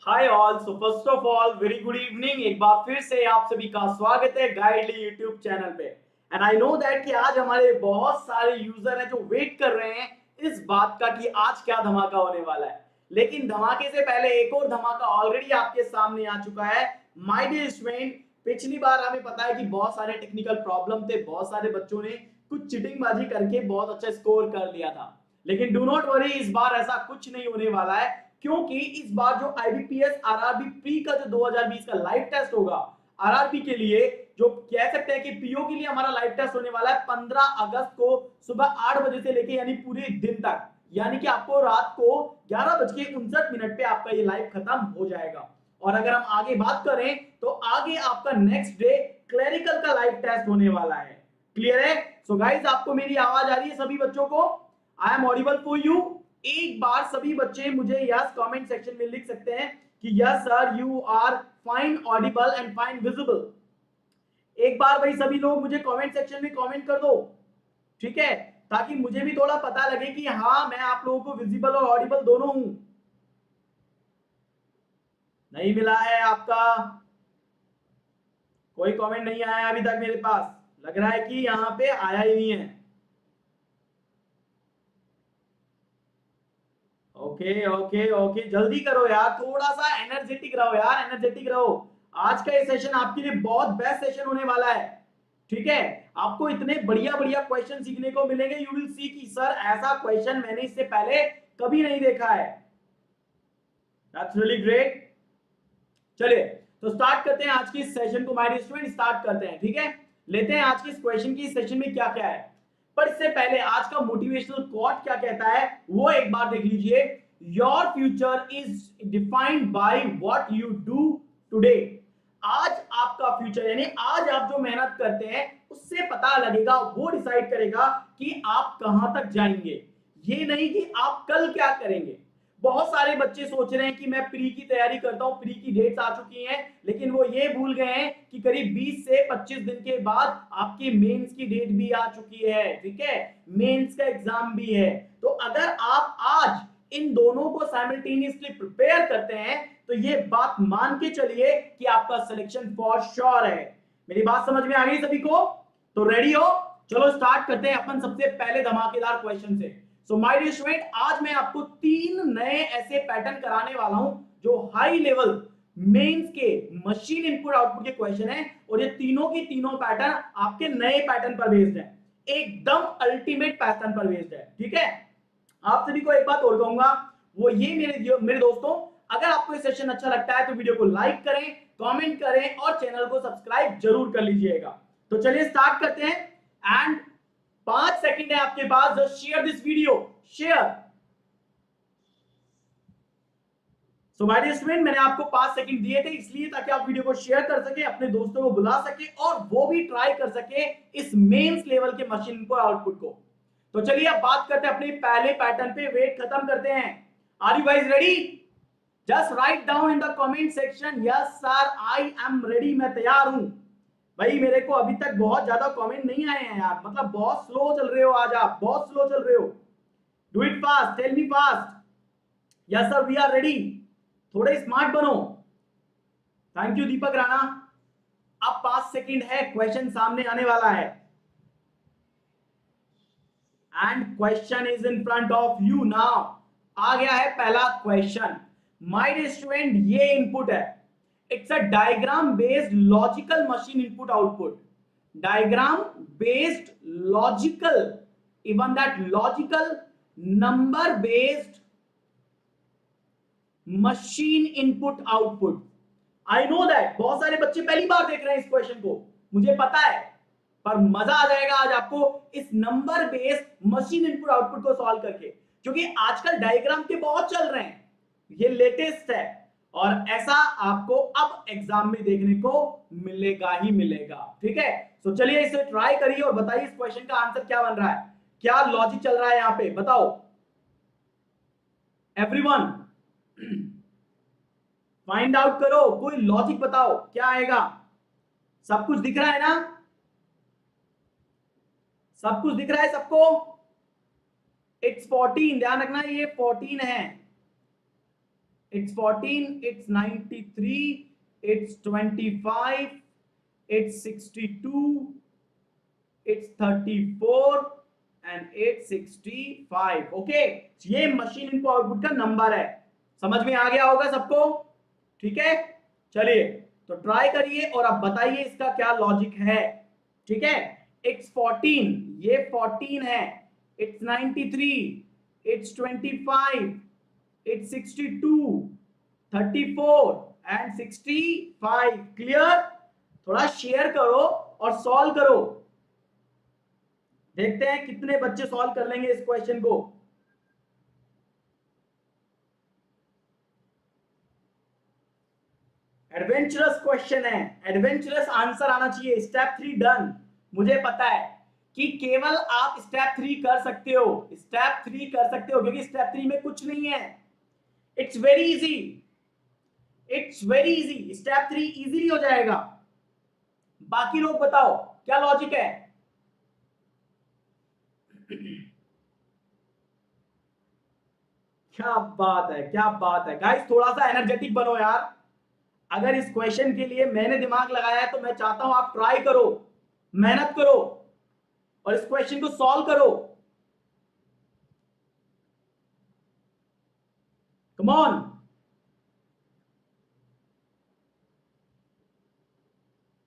Hi all. So first of all very good evening. एक बार फिर से आप सभी का स्वागत है गाइडली यूट्यूब चैनल पे। एंड आई नो दैट कि आज हमारे बहुत सारे यूजर हैं जो वेट कर रहे हैं इस बात का कि आज क्या धमाका होने वाला है। लेकिन धमाके से पहले एक और धमाका ऑलरेडी आपके सामने आ चुका है। माय डियर स्टूडेंट, पिछली बार हमें पता है कि बहुत सारे टेक्निकल प्रॉब्लम थे, बहुत सारे बच्चों ने कुछ चिटिंगबाजी करके बहुत अच्छा स्कोर कर लिया था। लेकिन डू नॉट वरी, इस बार ऐसा कुछ नहीं होने वाला है, क्योंकि इस बार जो आईबीपीएस आरआरबी प्री का जो 2020 का लाइव टेस्ट होगा आरआरबी के लिए, जो कह सकते हैं कि पीओ के लिए हमारा लाइव टेस्ट होने वाला है 15 अगस्त को सुबह 8 बजे से लेके यानी पूरे दिन तक, यानी कि आपको रात को 11:59 पे आपका ये लाइव खत्म हो जाएगा। और अगर हम आगे बात करें तो आगे आपका नेक्स्ट डे क्लरिकल का लाइव टेस्ट होने वाला है। क्लियर है? सो गाइस, आपको मेरी आवाज आ रही है सभी बच्चों को? I am audible for you? एक बार सभी बच्चे मुझे यस कमेंट सेक्शन में लिख सकते हैं कि yes sir, you are fine audible and fine visible. एक बार भाई सभी लोग मुझे कमेंट सेक्शन में कमेंट कर दो, ठीक है, ताकि मुझे भी थोड़ा पता लगे कि हाँ, मैं आप लोगों को विजिबल और ऑडिबल दोनों हूं। नहीं मिला है आपका? कोई कमेंट नहीं आया अभी तक मेरे पास। लग रहा है कि यहां पे आया ही नहीं है। ओके ओके ओके, जल्दी करो यार, थोड़ा सा एनर्जेटिक रहो यार, एनर्जेटिक रहो। आज का ये सेशन आपके लिए बहुत बेस्ट सेशन होने वाला है, ठीक है। आपको इतने बढ़िया बढ़िया क्वेश्चन सीखने को मिलेंगे। यू विल सी कि सर ऐसा क्वेश्चन मैंने इससे पहले कभी नहीं देखा है। That's really great. चलिए तो स्टार्ट करते हैं आज की इस सेशन को। माय डियर स्टूडेंट, स्टार्ट करते हैं, ठीक है। लेते हैं आज के इस क्वेश्चन की, इस सेशन में क्या क्या है। पर इससे पहले आज का मोटिवेशनल कोट क्या कहता है वो एक बार देख लीजिए। Your future is defined by what you do today. आज आपका फ्यूचर यानी आज आप जो मेहनत करते हैं उससे पता लगेगा, वो डिसाइड करेगा कि आप कहां तक जाएंगे। ये नहीं कि आप कल क्या करेंगे। बहुत सारे बच्चे सोच रहे हैं कि मैं प्री की तैयारी करता हूं, प्री की डेट्स आ चुकी हैं, लेकिन वो ये भूल गए हैं कि करीब 20 से 25 दिन के बाद आपकी मेंस की डेट भी आ चुकी है, ठीक है। मेंस का एग्जाम भी है। तो अगर आप आज इन दोनों को साइमल्टेनियसली प्रिपेयर करते हैं तो ये बात मान के चलिए कि आपका सिलेक्शन फॉर श्योर है। मेरी बात समझ में आ गई सभी को? तो रेडी हो? चलो स्टार्ट करते हैं अपन सबसे पहले धमाकेदार क्वेश्चन से। सो माय डियर स्टूडेंट, आज मैं आपको 3 नए ऐसे पैटर्न कराने वाला हूं जो हाई लेवल मेंस के मशीन इनपुट आउटपुट के क्वेश्चन है, और ये तीनों की तीनों पैटर्न आपके नए पैटर्न पर बेस्ड है, एकदम अल्टीमेट पैटर्न पर बेस्ड है, ठीक है। आप सभी को एक बात और कहूंगा, वो ये मेरे दोस्तों, अगर आपको ये सेशन अच्छा लगता है तो वीडियो को लाइक करें, कमेंट करें और चैनल को सब्सक्राइब जरूर कर लीजिएगा। तो चलिए स्टार्ट करते हैं। एंड 5 सेकंड है आपके पास, just share this video, share. So my dear student, मैंने आपको 5 सेकंड दिए थे इसलिए ताकि आप वीडियो को शेयर कर सके, अपने दोस्तों को बुला सके और वो भी ट्राई कर सके इस मेंस लेवल के मशीन को आउटपुट को। तो चलिए अब बात करते हैं अपने पहले पैटर्न पे, वेट खत्म करते हैं। Are you guys ready? Just write down in the comment section, yes sir I am ready, मैं तैयार हूं। भाई मेरे को अभी तक बहुत ज्यादा कमेंट नहीं आए हैं यार, मतलब बहुत स्लो चल रहे हो आज, आप बहुत स्लो चल रहे हो। Do it fast, tell me fast. Yes sir we are ready. थोड़े स्मार्ट बनो। Thank you Deepak Rana. अब 5 सेकंड है, क्वेश्चन सामने आने वाला है and question is in front of you now. आ गया है पहला क्वेश्चन। माय डियर स्टूडेंट, ये इनपुट है, it's a diagram based logical machine input output. Diagram based logical, even that logical number based machine input output. I know that बहुत सारे बच्चे पहली बार देख रहे हैं इस क्वेश्चन को, मुझे पता है, पर मजा आ जाएगा आज आपको इस number based machine input output को सॉल्व करके, क्योंकि आजकल डायग्राम के बहुत चल रहे हैं, ये लेटेस्ट है और ऐसा आपको अब एग्जाम में देखने को मिलेगा ही मिलेगा, ठीक है। तो चलिए इसे ट्राई करिए और बताइए इस क्वेश्चन का आंसर क्या बन रहा है, क्या लॉजिक चल रहा है यहां पे, बताओ एवरीवन। फाइंड आउट करो, कोई लॉजिक बताओ क्या आएगा। सब कुछ दिख रहा है ना? सब कुछ दिख रहा है सबको? इट्स 14, ध्यान रखना ये 14 है। it's 14, it's 93, it's 25, it's 62, it's 34 and it's 65. Okay, ये मशीन इनपुट आउटपुट का नंबर है। समझ में आ गया होगा सबको? ठीक है, चलिए तो ट्राई करिए और आप बताइए इसका क्या लॉजिक है। ठीक है, it's 14, ये 14 है, it's 93, it's 25, it's 62, 34 and 65। Clear? थोड़ा शेयर करो और सॉल्व करो, देखते हैं कितने बच्चे सॉल्व कर लेंगे इस क्वेश्चन को। एडवेंचरस क्वेश्चन है, एडवेंचरस आंसर आना चाहिए। Step 3 done. मुझे पता है कि केवल आप स्टेप 3 कर सकते हो, स्टेप 3 कर सकते हो क्योंकि स्टेप 3 में कुछ नहीं है। It's very easy, it's very easy. Step 3 easily हो जाएगा। बाकी लोग बताओ क्या लॉजिक है? क्या बात है, क्या बात है गाइस, थोड़ा सा एनर्जेटिक बनो यार। अगर इस क्वेश्चन के लिए मैंने दिमाग लगाया है तो मैं चाहता हूं आप ट्राई करो, मेहनत करो और इस क्वेश्चन को सॉल्व करो। Come on.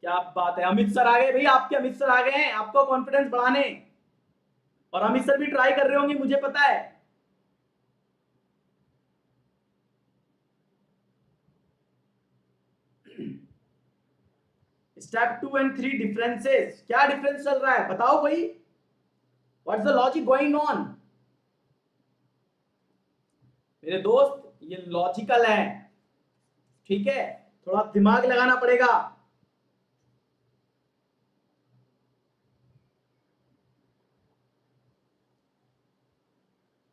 क्या बात है, अमित सर आ गए भाई, आपके अमित सर आ गए हैं आपको कॉन्फिडेंस बढ़ाने, और अमित सर भी ट्राई कर रहे होंगे मुझे पता है। स्टेप 2 एंड 3 डिफरेंसेस, क्या डिफरेंस चल रहा है बताओ भाई, what's the logic going on? मेरे दोस्त ये लॉजिकल है, ठीक है, थोड़ा दिमाग लगाना पड़ेगा।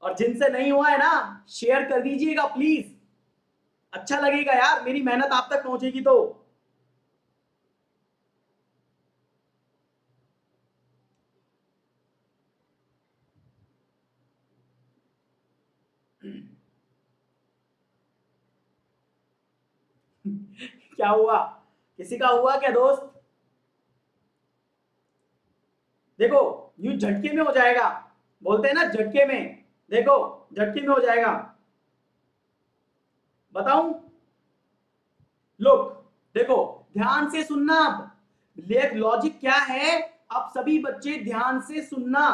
और जिनसे नहीं हुआ है ना, शेयर कर दीजिएगा प्लीज, अच्छा लगेगा यार, मेरी मेहनत आप तक पहुंचेगी तो। क्या हुआ, किसी का हुआ क्या दोस्त? देखो यूं झटके में हो जाएगा, बोलते हैं ना झटके में, देखो झटके में हो जाएगा। बताऊं? लुक, देखो ध्यान से सुनना, अब लॉजिक क्या है, आप सभी बच्चे ध्यान से सुनना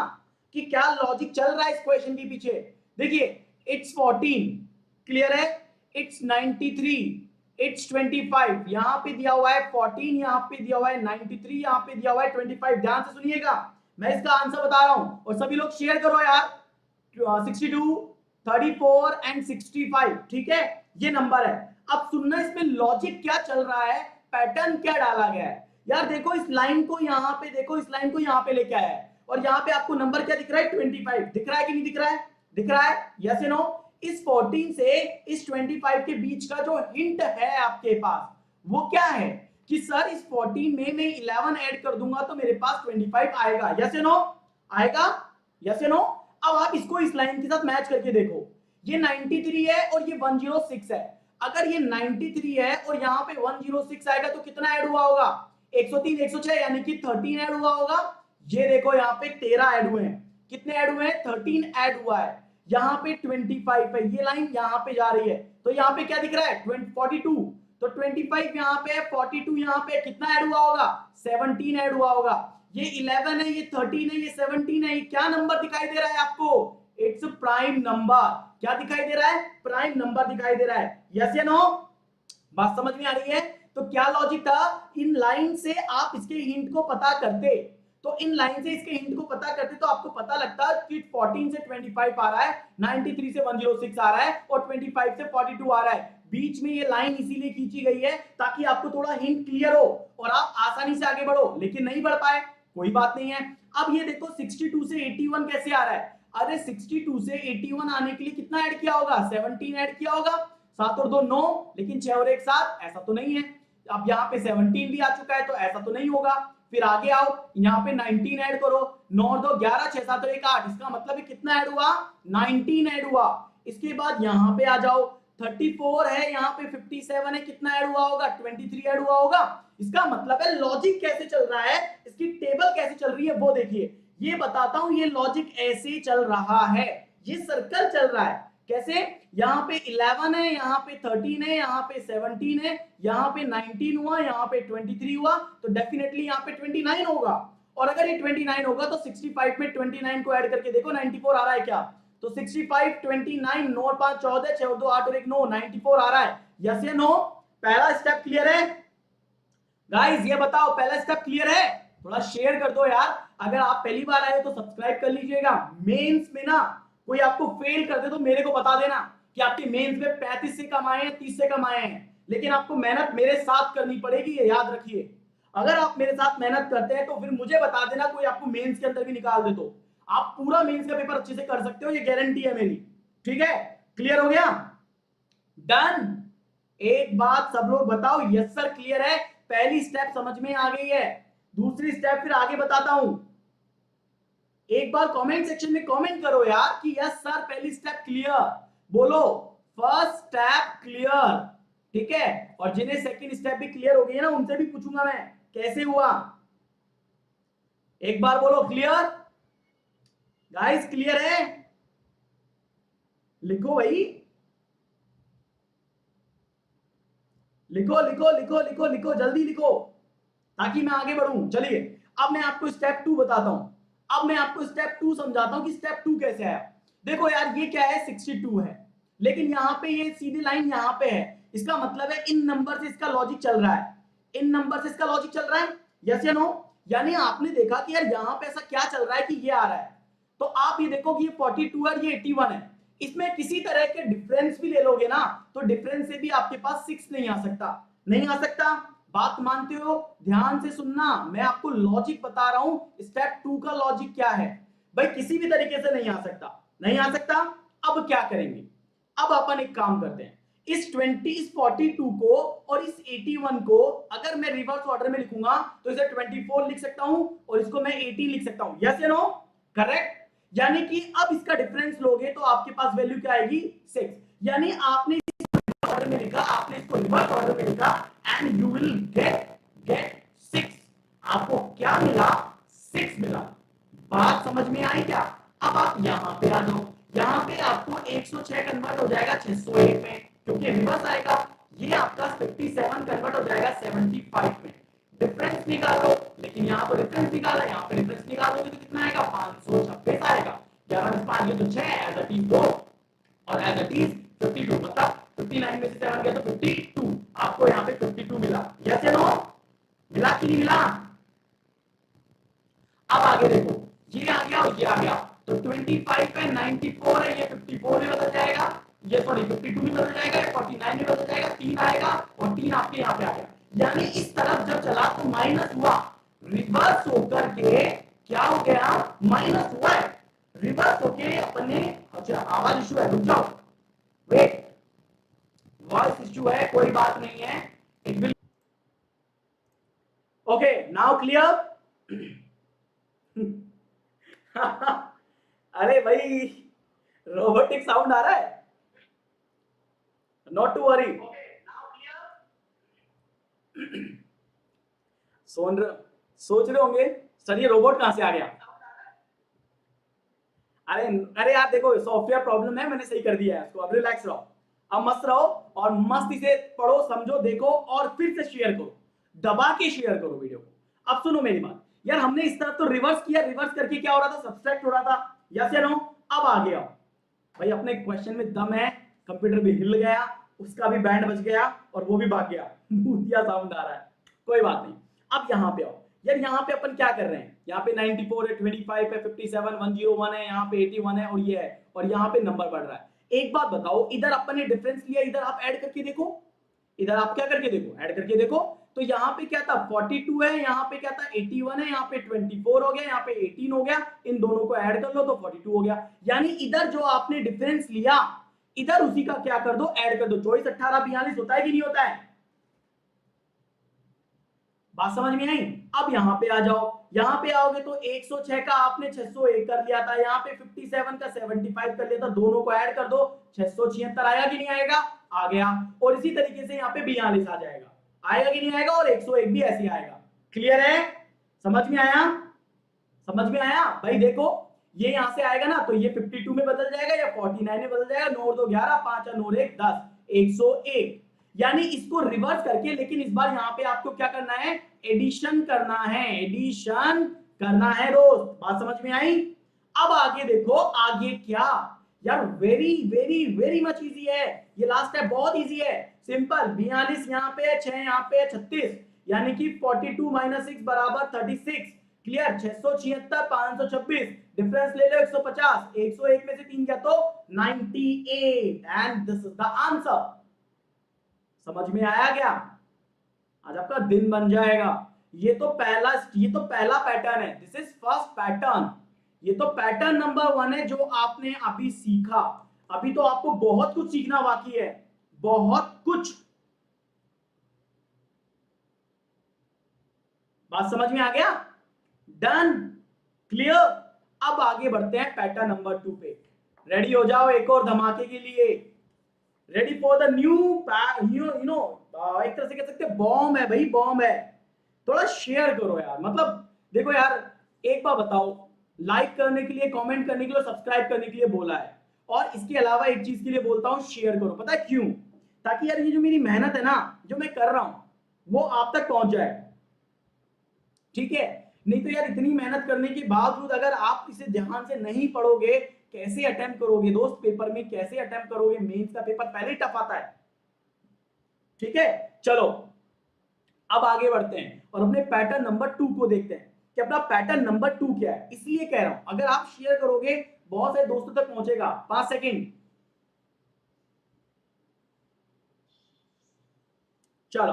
कि क्या लॉजिक चल रहा है इस क्वेश्चन के पीछे। देखिए इट्स 14, क्लियर है, इट्स 93, इट्स 25, यहां पे दिया हुआ है 14, यहां पे दिया हुआ है 93, यहां पे दिया हुआ है 25। ध्यान से सुनिएगा, मैं इसका आंसर बता रहा हूं और सभी लोग शेयर करो यार। 62, 34 एंड 65, ठीक है, ये नंबर है। अब सुनना इसमें लॉजिक क्या चल रहा है, पैटर्न क्या डाला गया है। यार देखो इस लाइन को यहां पे, देखो इस लाइन को यहां पे लेके आया है और यहां पे आपको नंबर क्या दिख रहा है, 25 दिख रहा है कि नहीं दिख रहा है? दिख रहा है, यस या नो? इस 14 से इस 25 के बीच का जो हिंट है आपके पास वो क्या है कि सर इस 14 में मैं 11 ऐड कर दूंगा तो मेरे पास 25 आएगा, यस या नो? आएगा, यस या नो? अब आप इसको इस लाइन के साथ मैच करके देखो, ये 93 है और ये 106 है। अगर ये 93 है और यहाँ पे 106 आएगा तो कितना ऐड हुआ होगा? 103, 106 यानी कि 13 ऐड हुआ होगा। ये देखो यहाँ पे 13 ऐड हुए हैं, कितने ऐड हुए हैं? 13 ऐड हुआ है। यहाँ पे 25 है, ये लाइन यहाँ पे जा रही है तो यहाँ पे क्या दिख रहा है? 42, तो 25 यहाँ पे है, 42 यहाँ पे, कितना ऐड हुआ होगा? 17 ऐड हुआ होगा। ये 11 है, ये 13 है, ये 17 है, ये क्या नंबर दिखाई दे रहा है आपको? Its prime number. क्या दिखाई दे रहा है? प्राइम नंबर दिखाई दे रहा है, यस या नो? बात समझ में आ रही है? तो क्या लॉजिक था, इन लाइन से आप इसके हिंट को पता करते, तो इन लाइन से इसके हिंट को पता करते तो आपको पता लगता कि 14 से 25 आ रहा है, 93 से 106 आ रहा है और 25 से 42 आ रहा है। बीच में ये लाइन इसीलिए खींची गई है ताकि आपको थोड़ा हिंट क्लियर हो और आप आसानी से आगे बढ़ो, लेकिन नहीं बढ़ पाए, कोई बात नहीं है। अब ये देखो 62 से 81 कैसे आ रहा है? अरे 62 से 81 आने के लिए कितना ऐड किया होगा? 17 ऐड किया होगा। 7 और 2 9, लेकिन 6 और 1 7, ऐसा तो नहीं है। अब यहाँ पे 17 भी आ चुका है तो ऐसा तो नहीं होगा। फिर आगे आओ, यहाँ पे 19 ऐड करो, 9 और 2 11, 6 7 और 1 8, इसका मतलब कितना ऐड हुआ? 19 ऐड हुआ। इसके बाद यहाँ पे आ जाओ, 34 है, यहाँ पे 57 है, कितना ऐड हुआ होगा? 23 ऐड हुआ होगा। इसका मतलब है लॉजिक कैसे चल रहा है, इसकी टेबल कैसे चल रही है वो देखिए। ये बताता हूं, ये लॉजिक ऐसे चल रहा है, ये सर्कल चल रहा है। कैसे? यहाँ पे 11 है, यहाँ पे 13 है, यहाँ पे 17 है, यहाँ पे 19 हुआ, यहाँ पे 23 हुआ, तो डेफिनेटली यहाँ पे 29 होगा। और अगर ये 29 होगा तो 65 में 29 को ऐड करके देखो 94 आ रहा है क्या? तो 65 29 9 और 5 14 6 और 2 8 और 1 9 94 आ रहा है। यस या नो? पहला स्टेप क्लियर है गाइस? ये बताओ पहला स्टेप क्लियर है? थोड़ा शेयर कर दो यार। अगर आप पहली बार आए हो तो सब्सक्राइब कर लीजिएगा। मेंस में ना कोई आपको फेल कर दे तो मेरे को बता देना कि आपके मेंस में 35 से कम आए हैं, 30 से कम आए हैं, लेकिन आपको मेहनत मेरे साथ करनी पड़ेगी, ये याद रखिए। अगर आप मेरे साथ मेहनत करते हैं तो फिर मुझे बता देना, कोई आपको मेंस के अंदर भी निकाल दे तो आप पूरा मेंस का पेपर अच्छे से कर सकते हो, ये गारंटी है मेरी। ठीक है, क्लियर हो गया? डन। एक बात सब लोग बताओ, यस सर क्लियर है? पहली स्टेप समझ में आ गई है। दूसरी स्टेप फिर आगे बताता हूं। एक बार कमेंट सेक्शन में कमेंट करो यार कि यस सर पहली स्टेप क्लियर, बोलो फर्स्ट स्टेप क्लियर। ठीक है, और जिन्हें सेकंड स्टेप भी क्लियर हो गई है ना, उनसे भी पूछूंगा मैं कैसे हुआ। एक बार बोलो क्लियर गाइस, क्लियर है? लिखो भाई, लिखो लिखो लिखो लिखो लिखो, जल्दी लिखो ताकि मैं आगे बढ़ूं। चलिए अब मैं आपको स्टेप 2 बताता हूं। अब मैं आपको स्टेप 2 समझाता हूं कि स्टेप 2 कैसे आया। देखो यार, ये क्या है? 62 है, लेकिन यहां पे ये सीधी लाइन यहां पे है, इसका मतलब है इन नंबर से इसका लॉजिक चल रहा है, इन नंबर से इसका लॉजिक चल रहा है। यस या नो? यानी आपने देखा कि यार यहां पे ऐसा क्या चल रहा है कि ये आ रहा है, तो आप ये देखो कि ये 42 है, ये 81 है। इसमें किसी तरह के डिफरेंस भी ले लोगे ना, तो डिफरेंस से भी आपके पास 6 नहीं आ सकता, नहीं आ सकता। बात मानते हो? ध्यान से सुनना, मैं आपको लॉजिक बता रहा हूं, स्टेप 2 का लॉजिक क्या है। भाई किसी भी तरीके से नहीं आ सकता, नहीं आ सकता। अब क्या करेंगे? अब अपन एक काम करते हैं, इस 42 को और इस 81 को अगर मैं रिवर्स ऑर्डर में लिखूंगा तो इसे 24 लिख सकता हूं और इसको मैं 18 लिख सकता हूं। यस या नो? करेक्ट। यानी कि अब इसका डिफरेंस लोगे तो आपके पास वैल्यू क्या आएगी? 6। यानी आपने ऑर्डर में लिखा, आपने इसको रिवर्स ऑर्डर में लिखा एंड यू विल गेट 6। आपको क्या मिला? 6 मिला। बात समझ में आई क्या? अब आप यहां पे आ जाओ, यहां पे आपको 106 कन्वर्ट हो जाएगा 601 में, क्योंकि रिवर्स आएगा। ये आपका 57 कन्वर्ट हो जाएगा 75 में। डिफरेंस निकालो, लेकिन यहां पर डिफरेंस निकाला, यहां पर डिफरेंस निकालोगे तो कितना आएगा? 526 आएगा। 11 5 ये तो 6 एज इट इज 2 और एज इट इज 52, मतलब 59 में से 7 गया तो 52। आपको यहाँ पे 52 मिला। यस या नो? मिला कि नहीं मिला? अब आगे देखो, ये आ गया और ये आ गया, तो 25 पे 94 है, ये 54 में बदल जाएगा, ये सॉरी 52 में बदल जाएगा, ये 49 में बदल जाएगा, 3 आएगा और 3 आपके यहाँ पे आ गया। यानी इस तरफ जब चला तो माइनस हुआ, रिवर्स होकर के क्या हो गया? माइनस हुआ है। रिवर्स होके अपने, अच्छा आवाज इशू है, रुक जाओ, वेट, वॉइस इशू है, कोई बात नहीं है, it will okay now clear. अरे भाई रोबोटिक साउंड आ रहा है, नॉट टू वरी। सोच रहे होंगे सर ये रोबोट कहां से आ गया? अरे अरे यार देखो, सॉफ्टवेयर प्रॉब्लम है, मैंने सही कर दिया है इसको। अब रिलैक्स रहो, अब मस्त रहो और मस्ती से पढ़ो, समझो, देखो और फिर से शेयर करो, दबा के शेयर करो वीडियो को। अब सुनो मेरी बात यार, हमने इस तरफ तो रिवर्स किया, रिवर्स करके क्या हो रहा था? सब्सट्रैक्ट हो रहा था। यस या नो? अब आ गया भाई, अपने क्वेश्चन में दम है, कंप्यूटर भी हिल गया, उसका भी बैंड बज गया और वो भी भाग गया, भूतिया साउंड आ रहा है, कोई बात नहीं। अब यहां पे आओ यार, यहाँ पे अपन क्या कर रहे हैं? यहाँ पे 94 है, 25 है, 57 101 है, यहाँ पे 81 है और ये है, और यहाँ पे नंबर बढ़ रहा है। एक बात बताओ, इधर अपन ने डिफरेंस लिया, इधर आप ऐड करके देखो, इधर आप क्या करके देखो? ऐड करके देखो। तो यहाँ पे क्या था? 42 है, यहाँ पे क्या था? 81 है, यहाँ पे 24 हो गया, यहाँ पे 18 हो गया, इन दोनों को ऐड कर लो तो 42 हो गया। यानी इधर जो आपने डिफरेंस लिया, इधर उसी का क्या कर दो? ऐड कर दो। 24 18 42 होता है कि नहीं होता है? बात समझ में आई? अब यहां पे आ जाओ, यहां पे आओगे तो 106 का आपने 601 कर लिया था, यहाँ पे 57 का 75 कर लिया था, दोनों को ऐड कर दो, 676 आएगा कि नहीं आएगा? आ गया, और इसी तरीके से यहाँ पे 42 आ जाएगा, आएगा कि नहीं आएगा, और 101 भी ऐसे आएगा। क्लियर है, समझ में आया, समझ में आया भाई। देखो ये यहां से आएगा ना, तो ये 52 में बदल जाएगा या 49 में बदल जाएगा, 9 2 11, 5 9 1 10, 101। यानी इसको रिवर्स करके, लेकिन इस बार यहां पे आपको क्या करना है, एडिशन करना है, एडिशन करना है दोस्त, बात समझ में आई। अब आगे देखो, आगे क्या यार, very very very much easy है, ये लास्ट स्टेप बहुत इजी है, सिंपल। 42 यहाँ पे है, 6 यहाँ पे है, 36, यानी कि 42 माइनस 6 बराबर 36। क्लियर, 676 526, डिफरेंस ले लो 150, 101 में से 3 गया तो 98, and this is the answer. समझ में आया क्या, आज आपका दिन बन जाएगा। ये तो पहला पैटर्न है, दिस इज फर्स्ट पैटर्न, ये तो पैटर्न नंबर 1 है जो आपने अभी सीखा। अभी तो आपको बहुत कुछ सीखना बाकी है, बहुत कुछ। बात समझ में आ गया, डन, क्लियर। अब आगे बढ़ते हैं पैटर्न नंबर 2 पे। रेडी हो जाओ एक और धमाके के लिए, ready for the new you know, एक तरह से कह सकते हैं बॉम्ब है भाई, बॉम्ब है। थोड़ा शेयर करो यार, मतलब देखो यार, एक बार बताओ, लाइक करने के लिए, कमेंट करने के लिए, सब्सक्राइब करने के लिए बोला है, और इसके अलावा एक चीज के लिए बोलता हूं, शेयर करो। पता है क्यों, ताकि यार ये जो मेरी मेहनत है ना, जो मैं कर रहा हूं, वो आप तक पहुंच जाए, ठीक है। नहीं तो यार इतनी मेहनत करने के बावजूद अगर आप इसे ध्यान से नहीं पढ़ोगे, कैसे अटेम्प्ट करोगे दोस्त पेपर में, कैसे अटेम्प्ट करोगे, मेंस का पेपर पहले ही टफ आता है, ठीक है। चलो अब आगे बढ़ते हैं और अपने पैटर्न नंबर 2 को देखते हैं कि अपना पैटर्न नंबर 2 क्या है। इसलिए कह रहा हूं, अगर आप शेयर करोगे बहुत सारे दोस्तों तक पहुंचेगा। 5 सेकंड, चलो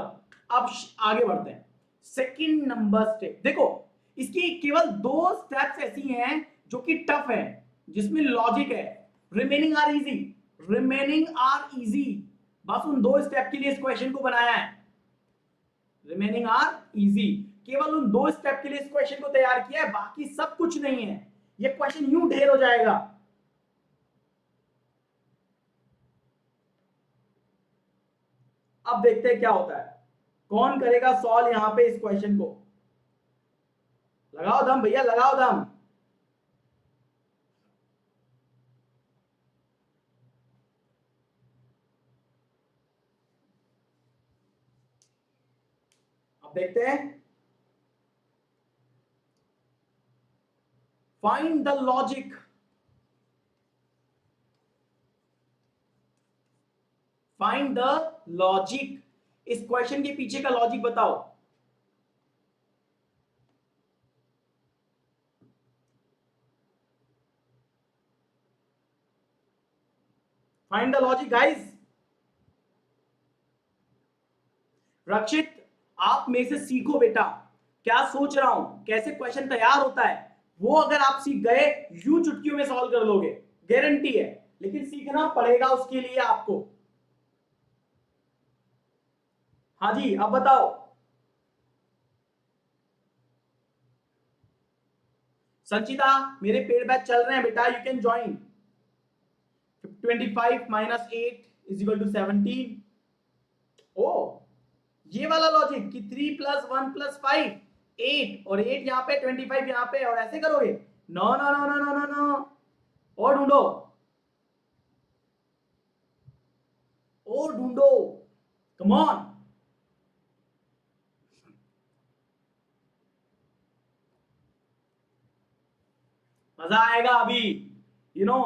अब आगे बढ़ते हैं। सेकंड नंबर स्टेप देखो, इसकी केवल 2 स्टेप्स ऐसी हैं जो कि टफ है, जिसमें लॉजिक है। Remaining are easy, remaining are easy, बस उन 2 स्टेप के लिए इस क्वेश्चन को बनाया है। रिमेनिंग आर इजी, केवल उन 2 स्टेप के लिए इस क्वेश्चन को तैयार किया है, बाकी सब कुछ नहीं है। ये क्वेश्चन यूं ढेर हो जाएगा। अब देखते हैं क्या होता है, कौन करेगा सॉल्व यहां पे इस क्वेश्चन को। लगाओ दम भैया, लगाओ दम। अब देखते हैं, find the logic, find the logic, इस क्वेश्चन के पीछे का लॉजिक बताओ। Find the logic guys. Rakshit, आप में से सीखो बेटा, क्या सोच रहा हूं, कैसे क्वेश्चन तैयार होता है, वो अगर आप सीख गए, यूं चुटकियों में सॉल्व कर लोगे, गारंटी है। लेकिन सीखना पड़ेगा उसके लिए आपको। हाँ जी, अब बताओ। संचिता, मेरे पेड बैच चल रहे हैं बेटा, you can join. 25 minus 8 is equal to 17। ओ, ये वाला लॉजिक कि 3 प्लस 1 प्लस 5 8, और 8 यहाँ पे, 25 यहाँ पे, और ऐसे करोगे। No no no no no no no, और ढूंढो, और ढूंढो, कम ऑन। मजा आएगा अभी, you know,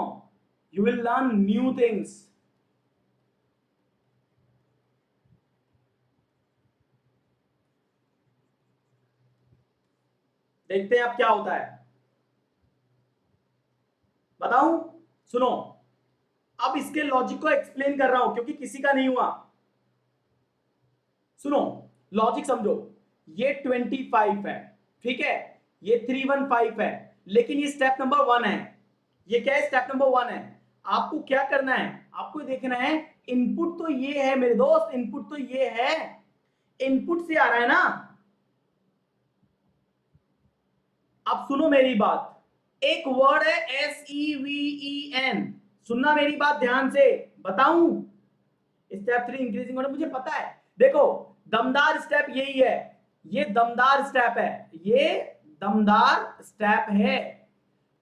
you will learn new things. देखते हैं अब क्या होता है, बताऊं, सुनो। अब इसके लॉजिक को एक्सप्लेन कर रहा हूं क्योंकि किसी का नहीं हुआ। सुनो, लॉजिक समझो, ये 25 है, ठीक है, ये 315 है, लेकिन ये स्टेप नंबर 1 है। ये क्या है, स्टेप नंबर 1 है। आपको क्या करना है, आपको देखना है, इनपुट तो ये है मेरे दोस्त, इनपुट तो ये है, इनपुट से आ रहा है ना। अब सुनो मेरी बात, एक वर्ड है SEVEN, सुनना मेरी बात ध्यान से, बताऊं, स्टेप 3 इंक्रीजिंग ऑर्डर, मुझे पता है। देखो दमदार स्टेप यही है, ये दमदार स्टेप है, ये दमदार स्टेप है।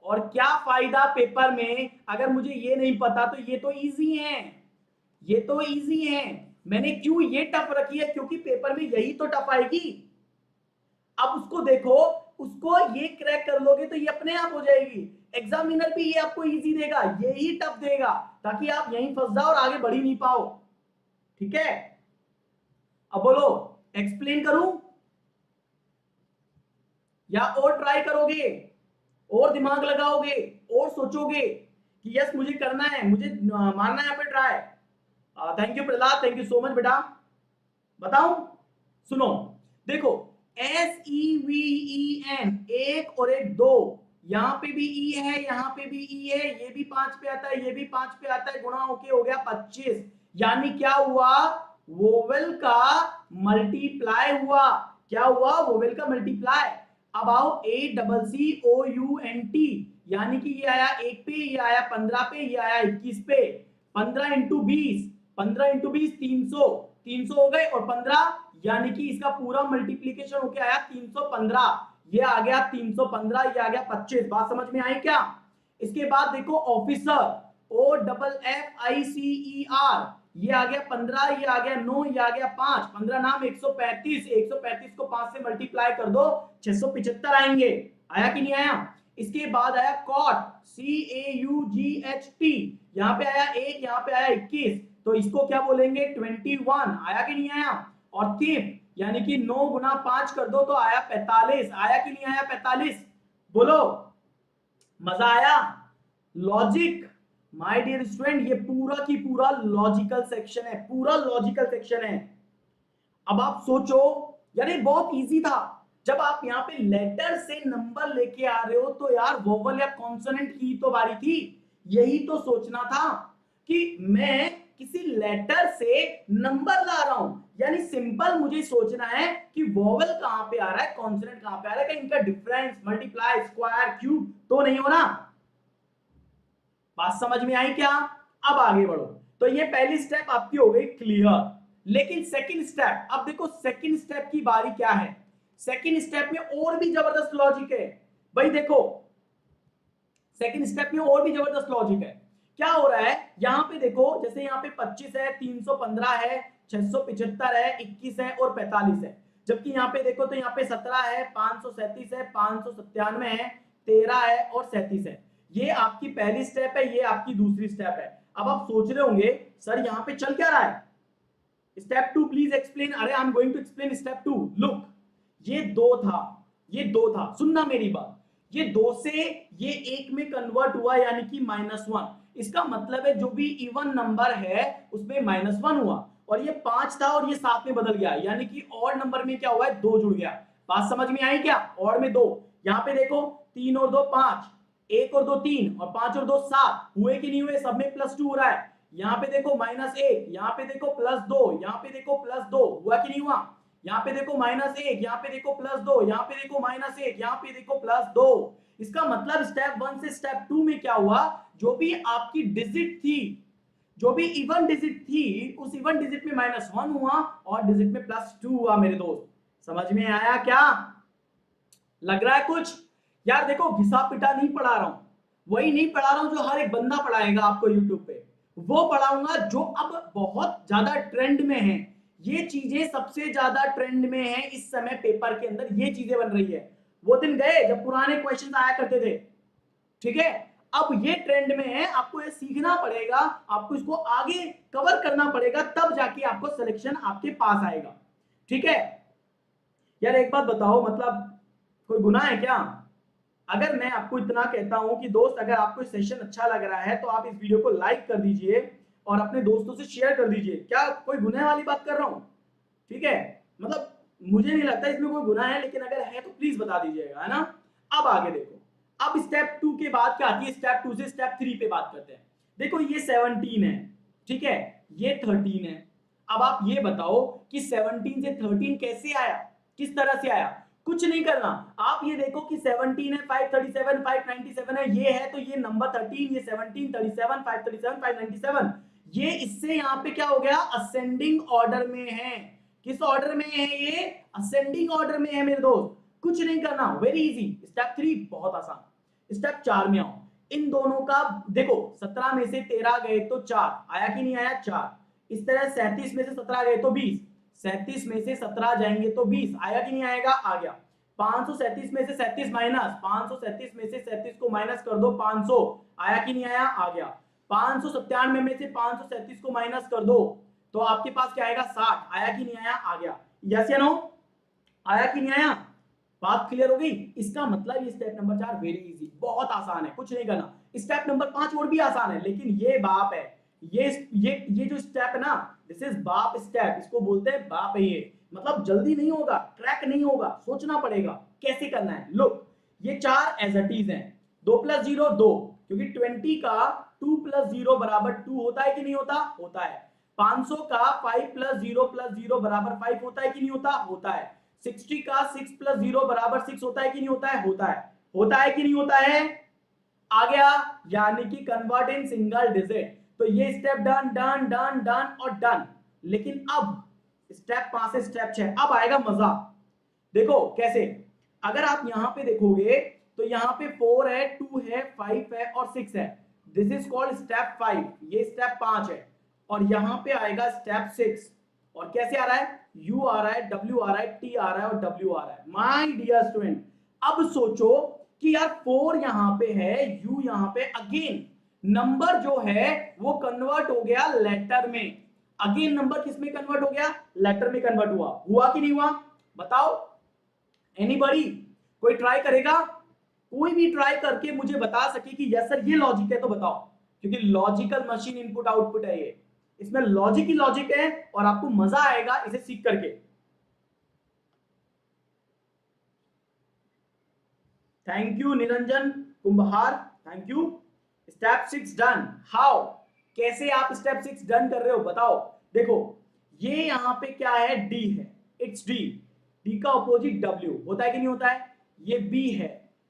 और क्या फायदा पेपर में अगर मुझे ये नहीं पता, तो ये तो इजी है, ये तो इजी है। मैंने क्यों ये टफ रखी है, क्योंकि पेपर में यही तो टफ आएगी। अब उसको देखो, उसको ये क्रैक कर लोगे तो ये अपने आप हो जाएगी। एग्जामिनर भी ये आपको इजी देगा, यही टफ देगा, ताकि आप यहीं फंस जाओ और आगे बढ़ ही नहीं पाओ। ठीक है, अब बोलो एक्सप्लेन करूं या और ट्राई करोगे, और दिमाग लगाओगे, और सोचोगे कि यस मुझे करना है, मुझे मारना है यहाँ पे try. Thank you Prahlad, thank you so much बेटा। बताऊं, सुनो, देखो SEVEN, एक और एक दो, यहां पे भी ई है, यहां पे भी ई है, ये भी 5 पे आता है, ये भी 5 पे आता है, गुणा होके हो गया 25। यानी क्या हुआ, वोवेल का मल्टीप्लाई हुआ। क्या हुआ, वोवेल का मल्टीप्लाई। अब आओ ACCOUNT, यानी कि ये आया 1 पे, ये आया 15 पे, ये आया 21 पे। 15 इंटू 20, 15 इंटू 20 300, 300 हो गए, और 15, यानी कि इसका पूरा मल्टीप्लीकेशन होके आया 315। ये आ गया 315, ये आ गया 25। बात समझ में आई क्या। इसके बाद देखो ऑफिसर, OFFICER, ये आ गया 15, ये आ गया 9, ये आ गया 5, 15 नाम 135, 135 को 5 से मल्टीप्लाई कर दो 675 आएंगे। आया कि नहीं आया। इसके बाद आया कॉट, CAUGHT, यहां पे आया 1, यहां पे आया 21, तो इसको क्या बोलेंगे 21। आया कि नहीं आया। और थिफ, यानी कि 9 गुना 5 कर दो तो आया 45। आया कि नहीं आया 45, बोलो मजा आया। लॉजिक माय डियर स्टूडेंट, ये पूरा की पूरा लॉजिकल सेक्शन है, पूरा लॉजिकल सेक्शन है। अब आप सोचो यार ये बहुत इजी था। जब आप यहाँ पे लेटर से नंबर लेके आ रहे हो तो यार वोवल या कॉन्सोनेंट की तो बारी थी। यही तो सोचना था कि मैं किसी लेटर से नंबर ला रहा हूं, यानी सिंपल मुझे सोचना है कि वोवल कहां पे आ रहा है, कॉन्सोनेंट कहां पे आ रहा है, कहीं इनका डिफरेंस, मल्टीप्लाई, स्क्वायर, क्यूब तो नहीं हो ना। बात समझ में आई क्या। अब आगे बढ़ो, तो ये पहली स्टेप आपकी हो गई क्लियर। लेकिन सेकंड स्टेप, अब देखो सेकंड स्टेप की बारी क्या है। सेकंड स्टेप में और भी जबरदस्त लॉजिक है भाई। देखो सेकंड स्टेप में और भी जबरदस्त लॉजिक है। क्या हो रहा है यहां पे देखो, जैसे यहां पे 25 है, 315 है, 675 है, 21 है और 45 है। जबकि यहां पे देखो तो यहां पे 17 है, 537 है, 597 है, 13 है और 37 है। ये आपकी पहली स्टेप है, ये आपकी दूसरी स्टेप है। अब आप सोच रहे होंगे सर यहां पे चल क्या रहा है, स्टेप 2 प्लीज एक्सप्लेन। अरे I am going to explain step 2। Look, ये 2 था, ये 2 था, सुनना मेरी बात। ये 2 से ये 1 में कन्वर्ट हुआ, यानी कि -1। इसका मतलब है जो भी इवन नंबर है उसमें -1 हुआ, और ये 5 था और ये 7 में बदल गया, यानी कि ऑड नंबर में क्या हुआ है 2 जुड़ गया। बात समझ में आई क्या। ऑड में 2, यहां पे देखो 3 और 2 5, 1 और 2 3 और 5 और 2 7, हुए कि नहीं हुए, सब में +2 हो रहा है। यहाँ पे देखो -1, यहाँ पे देखो +2, यहाँ पे देखो +2, हुआ कि नहीं हुआ। यहाँ पे देखो -1, यहाँ पे देखो +2, यहाँ पे देखो -1, यहाँ पे देखो +2। इसका मतलब स्टेप 1 से स्टेप 2 में क्या हुआ, जो भी आपकी डिजिट थी, जो भी इवन डिजिट थी, उस इवन डिजिट में -1 हुआ और डिजिट में +2 हुआ। मेरे दोस्त समझ में आया क्या, लग रहा है कुछ। यार देखो घिसा पिटा नहीं पढ़ा रहा हूं, वही नहीं पढ़ा रहा हूं जो हर एक बंदा पढ़ाएगा आपको यूट्यूब पे, वो पढ़ाऊंगा जो अब बहुत ज्यादा ट्रेंड में है। ये चीजें सबसे ज्यादा ट्रेंड में है इस समय पेपर के अंदर, ये चीजें बन रही है। वो दिन गए जब पुराने क्वेश्चन आया करते थे, ठीक है। अब ये ट्रेंड में है, आपको ये सीखना पड़ेगा, आपको इसको आगे कवर करना पड़ेगा, तब जाके आपको सिलेक्शन आपके पास आएगा। ठीक है यार, एक बात बताओ, मतलब कोई गुनाह है क्या अगर मैं आपको इतना कहता हूं कि दोस्त अगर आपको सेशन अच्छा लग रहा है तो आप इस वीडियो को लाइक कर दीजिए और अपने दोस्तों से शेयर कर दीजिए। क्या कोई गुनाह वाली बात कर रहा हूं, ठीक है। मतलब मुझे नहीं लगता इसमें कोई गुनाह है, लेकिन अगर है तो प्लीज बता दीजिएगा, है ना। अब आगे देखो, अब स्टेप 2 के बाद क्या आती है, स्टेप 2 से स्टेप 3 पे बात करते हैं। देखो ये 17 है, ठीक है, ये 13 है। अब आप ये बताओ कि 17 से 13 कैसे आया, किस तरह से आया। कुछ नहीं करना, आप ये देखो कि 17 है, 537, 597 है, ये है तो ये नंबर 13, ये 17, 37, 537, 597, ये इससे यहां पे क्या हो गया, असेंडिंग ऑर्डर में है। किस ऑर्डर में है ये, असेंडिंग ऑर्डर में है मेरे दोस्त। कुछ नहीं करना, वेरी इजी। स्टेप 3 बहुत आसान। स्टेप 4 में आओ, इन दोनों का देखो, 17 में से 13 गए तो 4 आया कि नहीं आया, 4। इस तरह 37 में से 17 गए तो 20, 37 में से 17 जाएंगे तो 20 आया कि नहीं आएगा, आ गया। 537 में से 37 माइनस, 537 में से 37 को माइनस कर दो, 500 आया कि नहीं आया, आ गया। 597 में से 537 को माइनस कर दो तो आपके पास क्या आएगा, 60 आया कि नहीं आया, आ गया। यस या नो, आया कि नहीं आया, बात क्लियर हो गई। इसका मतलब ये स्टेप नंबर 4 वेरी इजी, बहुत आसान है, कुछ नहीं करना। स्टेप नंबर 5 और भी आसान है, लेकिन ये बाप है, ये जो स्टेप है ना, दिस इज बाप स्टेप, इसको बोलते हैं बाप है ये। मतलब जल्दी नहीं होगा, ट्रैक नहीं होगा, सोचना पड़ेगा कैसे करना है। लुक, ये 4 एज इट इज है, 2 + 0 2, क्योंकि 20 का 2 + 0 बराबर 2 होता है कि नहीं होता, होता है। 500 का 5 + 0 + 0 बराबर 5 होता है कि नहीं होता, होता है। 60 का 6 + 0 बराबर 6 होता है कि नहीं होता है, होता है। होता है कि नहीं होता है, आ गया, यानी कि कन्वर्ट इन सिंगल डिजिट। तो ये step done done done done और डन। लेकिन अब स्टेप 5 से स्टेप 6 अब आएगा मजा। देखो कैसे, अगर आप यहां पे देखोगे तो यहां पे 4 है, 2 है, 5 है और 6 है। दिस इज कॉल्ड स्टेप 5, ये स्टेप 5 है। और यहां पे आएगा स्टेप 6, और कैसे आ रहा है, U आ रहा है, W आ रहा है, T आ रहा है और W आ रहा है। माय डियर स्टूडेंट, अब सोचो कि यार 4 यहां पे है, U यहां पे, अगेन नंबर जो है वो कन्वर्ट हो गया लेटर में। अगेन नंबर किस में कन्वर्ट हो गया, लेटर में कन्वर्ट हुआ। हुआ कि नहीं हुआ, बताओ एनीबॉडी, कोई ट्राई करेगा, कोई भी ट्राई करके मुझे बता सके कि यस सर ये लॉजिक है तो बताओ। क्योंकि लॉजिकल मशीन इनपुट आउटपुट है ये, इसमें लॉजिक ही लॉजिक है और आपको मजा आएगा इसे सीख करके। Thank you Niranjan Kumbhar, thank you. Step 6 done, how, कैसे आप स्टेप 6 डन कर रहे हो बताओ। देखो ये यहां पे क्या है, डी है, इट्स डी, डी का अपोजिट डब्ल्यू होता है कि नहीं होता है। ये बी है,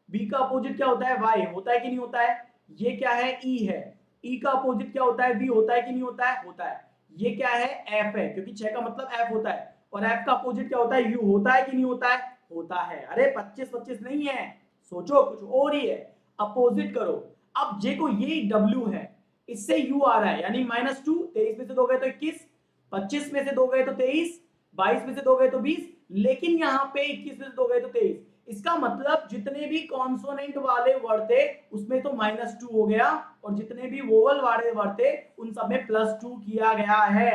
बी का अपोजिट क्या होता है, वाई होता है कि नहीं होता है। ये क्या है, ई है, ई का अपोजिट क्या होता है, वी होता है कि नहीं होता है, होता है। ये क्या है, एफ है, क्योंकि 6 का मतलब एफ होता है। और एफ का अपोजिट क्या होता है, यू होता है कि नहीं होता है, होता है। अरे 25 नहीं है, सोचो कुछ और ही है, अपोजिट करो। अब देखो ये W है, इससे U आ रहा है, यानी -2, 23 में से 2 गए तो 21, 25 में से 2 गए तो 23, 22 में से 2 गए तो 20, लेकिन यहां पे 21 में से 2 गए तो 23। इसका मतलब जितने भी कॉन्सोनेंट वाले वर्ड थे उसमें तो -2 हो गया, और जितने भी वोवल वाले वर्ड थे उन सब में +2 किया गया है।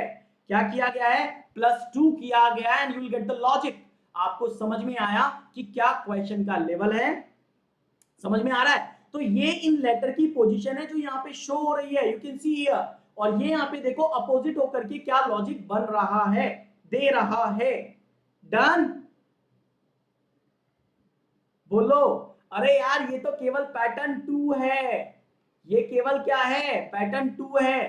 क्या किया गया है, +2 किया गया है, and you will get the logic. आपको समझ में आया कि क्या क्वेश्चन का लेवल है, समझ में आ रहा है। तो ये इन लेटर की पोजीशन है जो यहाँ पे शो हो रही है, यू कैन सी हियर। और ये यहाँ पे देखो अपोजिट होकर के क्या लॉजिक बन रहा है, दे रहा है। डन, बोलो। अरे यार ये तो केवल पैटर्न 2 है, ये केवल क्या है, पैटर्न 2 है।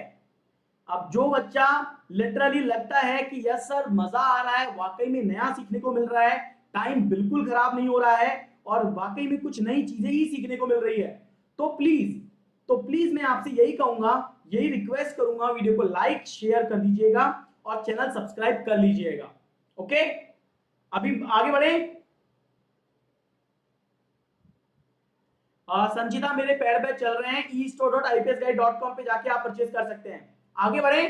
अब जो बच्चा लिटरली लगता है कि यस सर मजा आ रहा है, वाकई में नया सीखने को मिल रहा है, टाइम बिल्कुल खराब नहीं हो रहा है, और वाकई में कुछ नई चीजें ही सीखने को मिल रही है, तो प्लीज मैं आपसे यही कहूंगा, यही रिक्वेस्ट करूंगा, वीडियो को लाइक शेयर कर दीजिएगा और चैनल सब्सक्राइब कर लीजिएगा। ओके, अभी आगे बढ़े। संचिता मेरे पेड बैच चल रहे हैं, e-store.ipsguide.com पे जाके आप परचेज कर सकते हैं। आगे बढ़े,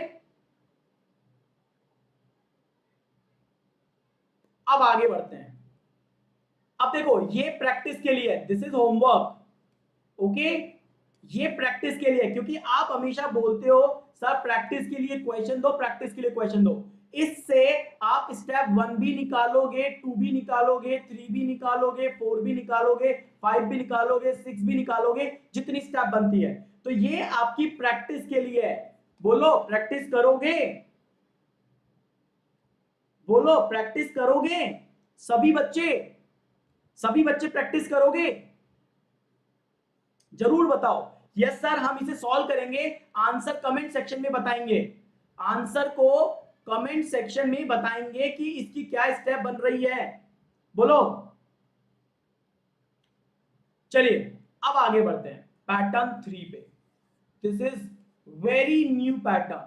अब आगे बढ़ते हैं। अब देखो ये प्रैक्टिस के लिए, दिस इज होमवर्क, ओके, ये प्रैक्टिस के लिए, क्योंकि आप हमेशा बोलते हो सर प्रैक्टिस के लिए क्वेश्चन दो, प्रैक्टिस के लिए क्वेश्चन दो। इससे आप स्टेप 1 भी निकालोगे, 2 भी निकालोगे, 3 भी निकालोगे, 4 भी निकालोगे, 5 भी निकालोगे, 6 भी निकालोगे, जितनी स्टेप बनती है। तो ये आपकी प्रैक्टिस के लिए है। बोलो प्रैक्टिस करोगे, बोलो प्रैक्टिस करोगे, सभी बच्चे, सभी बच्चे प्रैक्टिस करोगे, जरूर बताओ। यस सर हम इसे सॉल्व करेंगे, आंसर कमेंट सेक्शन में बताएंगे, आंसर को कमेंट सेक्शन में बताएंगे कि इसकी क्या स्टेप बन रही है। बोलो, चलिए अब आगे बढ़ते हैं पैटर्न 3 पे। This is very new pattern,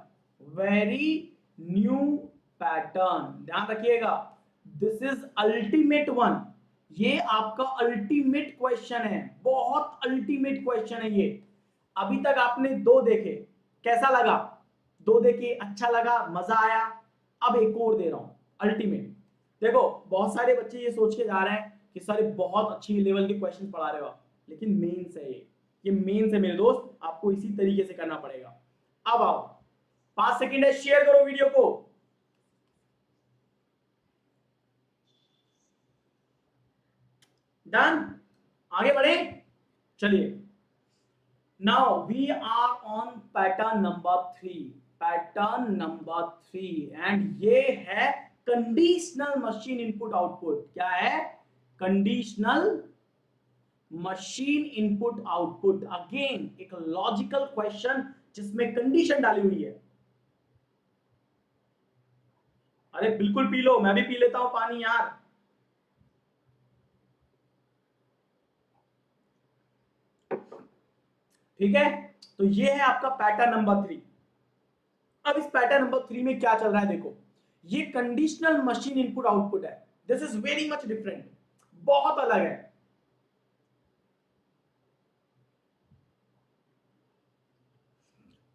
very new pattern, ध्यान रखिएगा, दिस इज अल्टीमेट वन, ये आपका अल्टीमेट क्वेश्चन है, बहुत अल्टीमेट क्वेश्चन है ये। अभी तक आपने दो देखे, कैसा लगा? दो देखे अच्छा लगा, मजा आया। अब एक और दे रहा हूं अल्टीमेट। देखो बहुत सारे बच्चे ये सोच के जा रहे हैं कि सर बहुत अच्छी लेवल के क्वेश्चन पढ़ा रहे हो आप, लेकिन मेंस है ये मेंस है मेरे दोस्त, आपको इसी तरीके से करना पड़ेगा। अब आओ, 5 सेकंड है, शेयर करो वीडियो को। डन, आगे बढ़े, चलिए। Now we are on pattern number 3, pattern number 3, and ये है कंडीशनल मशीन इनपुट आउटपुट। क्या है? Conditional machine input output. Again एक लॉजिकल क्वेश्चन जिसमें कंडीशन डाली हुई है। अरे बिल्कुल पी लो, मैं भी पी लेता हूं पानी यार। ठीक है, तो ये है आपका पैटर्न नंबर 3। अब इस पैटर्न नंबर 3 में क्या चल रहा है देखो, ये कंडीशनल मशीन इनपुट आउटपुट है। This is very much different, बहुत अलग है।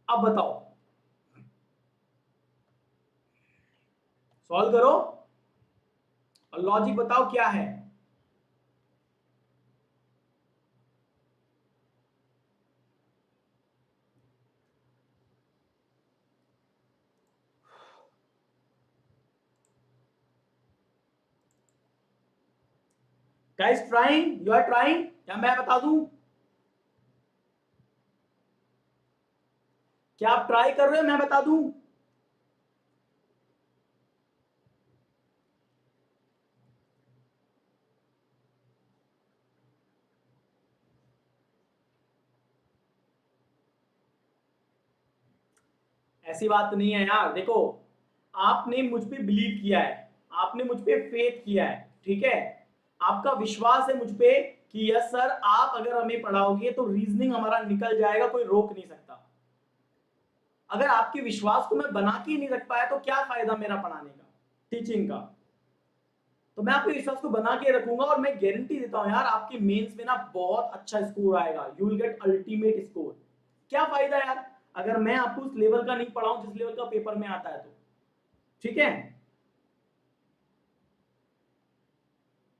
अब बताओ, सॉल्व करो और लॉजिक बताओ क्या है। Guys trying, you are trying, क्या मैं बता दूं? क्या आप ट्राई कर रहे हो, मैं बता दूं? ऐसी बात नहीं है यार, देखो आपने मुझ पे बिलीव किया है, आपने मुझ पे फेथ किया है, ठीक है, आपका विश्वास है मुझ पे कि यस सर आप अगर हमें पढ़ाओगे तो रीजनिंग हमारा निकल जाएगा, कोई रोक नहीं सकता। अगर आपके विश्वास को मैं बना के ही नहीं रख पाया तो क्या फायदा मेरा पढ़ाने का, टीचिंग का। तो मैं आपके विश्वास को बना के रखूंगा और मैं गारंटी देता हूं यार आपके मेंस में ना बहुत अच्छा स्कोर आएगा, you will get ultimate score. क्या फायदा यार अगर मैं आपको उस लेवल का नहीं पढ़ाऊं जिस लेवल का पेपर में आता है तो। ठीक है,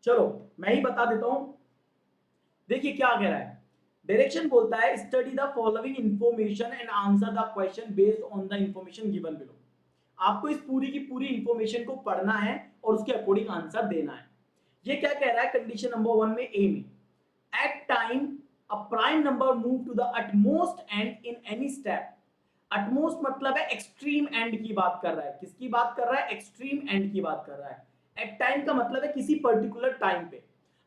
चलो मैं ही बता देता हूं। देखिए क्या कह रहा है, डायरेक्शन बोलता है study the following information and answer the question based on the information given below. आपको इस पूरी की पूरी इंफॉर्मेशन को पढ़ना है और उसके अकॉर्डिंग आंसर देना है। ये क्या कह रहा है कंडीशन नंबर 1 में, ए में, at time a prime number move to the utmost end in any step. Utmost मतलब है एक्सट्रीम एंड की बात कर रहा है, किसकी बात कर रहा है? एक्सट्रीम एंड की बात कर रहा है। एट टाइम का मतलब है किसी पर्टिकुलर टाइम पे।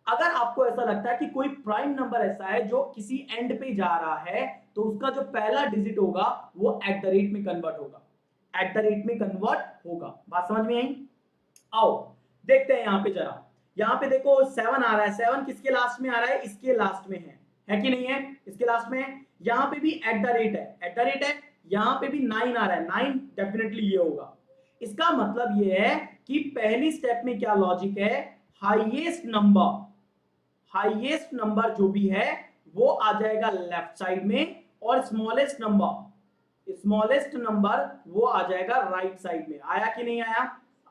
अगर आपको ऐसा लगता है कि कोई प्राइम नंबर ऐसा है जो किसी एंड पे जा रहा है तो उसका जो पहला डिजिट होगा वो एट द रेट में कन्वर्ट होगा, एट द रेट में कन्वर्ट होगा। बात समझ में आई? आओ देखते हैं यहां पे जरा, यहां पे देखो 7 आ रहा है, 7 किसके लास्ट में आ रहा है? इसके लास्ट में है कि नहीं है? इसके लास्ट में है। यहां पे भी एट द रेट है, एट द रेट है। यहां पे भी 9 आ रहा है, 9 डेफिनेटली ये होगा। इसका मतलब ये है कि पहली स्टेप में क्या लॉजिक है, हाईएस्ट नंबर, हाईएस्ट नंबर जो भी है वो आ जाएगा लेफ्ट साइड में, और स्मॉलेस्ट नंबर, स्मॉलेस्ट नंबर वो आ जाएगा राइट साइड में। आया कि नहीं आया?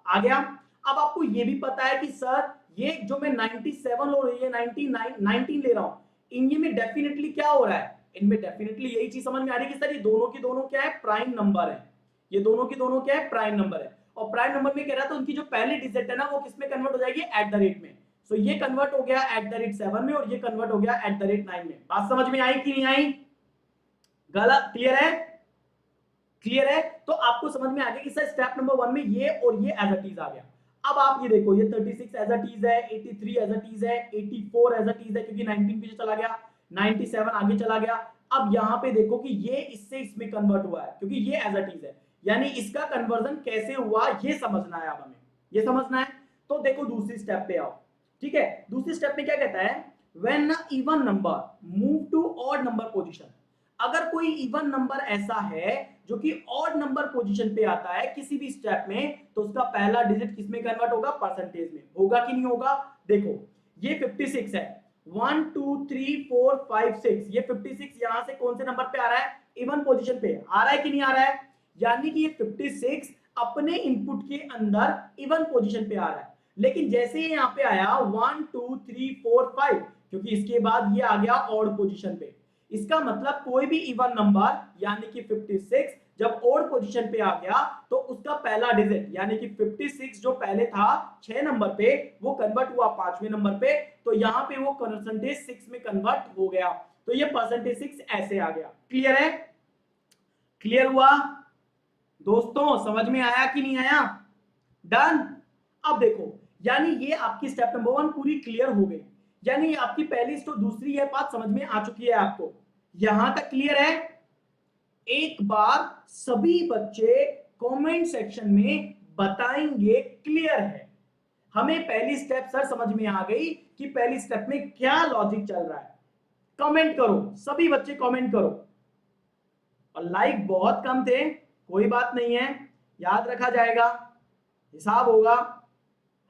आ गया। अब आपको ये भी पता है कि सर ये जो मैं 97 और ये 99 19 ले रहा हूं, इनमें में डेफिनेटली क्या हो रहा है? इनमें डेफिनेटली यही चीज समझ में आ रही है कि सर ये दोनों की दोनों क्या है? प्राइम नंबर है। ये दोनों की दोनों क्या है? प्राइम नंबर है। और प्राइम नंबर में कह रहा था उनकी जो पहली डिजिट है ना वो किस में कन्वर्ट हो जाएगी? एट द रेट में। सो ये कन्वर्ट हो गया एट द रेट 7 में और ये कन्वर्ट हो गया एट द रेट 9 में। बात समझ में आई कि नहीं आई? गलत? क्लियर है? क्लियर है? तो आपको समझ में आ गया कि सर स्टेप नंबर 1 में ये और ये एज अ टीज आ गया। अब आप ये देखो, ये 36 एज अ टीज है, 83 एज अ टीज है, 84 एज अ टीज है क्योंकि 19 पीछे चला गया, 97 आगे चला गया। अब यहां पे देखो कि ये इससे इसमें कन्वर्ट हुआ है क्योंकि ये एज अ टीज है, यानी इसका कन्वर्जन कैसे हुआ ये समझना है अब हमें, ये समझना है। तो देखो दूसरी स्टेप पे आओ, ठीक है। दूसरी स्टेप में क्या कहता है, when even number move to odd number position. अगर कोई इवन नंबर ऐसा है जो कि ऑड नंबर पोजीशन पे आता है किसी भी स्टेप में, तो उसका पहला डिजिट किस में कन्वर्ट होगा? परसेंटेज में। होगा कि नहीं होगा? देखो ये 56 है, 1 2 3 4 5 6, ये 56 यहां से कौन से नंबर पे आ रहा है? इवन पोजीशन पे आ रहा है कि नहीं आ रहा है? यानी कि ये 56 अपने इनपुट के अंदर इवन पोजीशन पे आ रहा है। लेकिन जैसे ही यहाँ पे आया 1 2 3 4 5, क्योंकि इसके बाद ये आ गया ऑड पोजीशन पे, इसका मतलब कोई भी इवन नंबर यानी कि 56 जब ऑड पोजीशन पे आ गया तो उसका पहला डिजिट यानी कि 56 जो पहले था 6 नंबर पे, वो कन्वर्ट हुआ 5वें नंबर पे, तो यहां पे वो परसेंटेज 6 में कन्वर्ट हो गया, तो ये परसेंटेज 6 ऐसे आ गया। क्लियर है? क्लियर हुआ दोस्तों? समझ में आया कि नहीं आया? डन। अब देखो, यानी ये आपकी स्टेप नंबर 1 पूरी क्लियर हो गई, यानी आपकी पहली तो दूसरी है बात समझ में आ चुकी है आपको। यहां तक क्लियर है? एक बार सभी बच्चे कमेंट सेक्शन में बताएंगे क्लियर है। हमें पहली स्टेप सर समझ में आ गई कि पहली स्टेप में क्या लॉजिक चल रहा है। कमेंट करो, सभी बच्चे कमेंट करो। और लाइक बहुत कम थे, कोई बात नहीं है, याद रखा जाएगा, हिसाब होगा,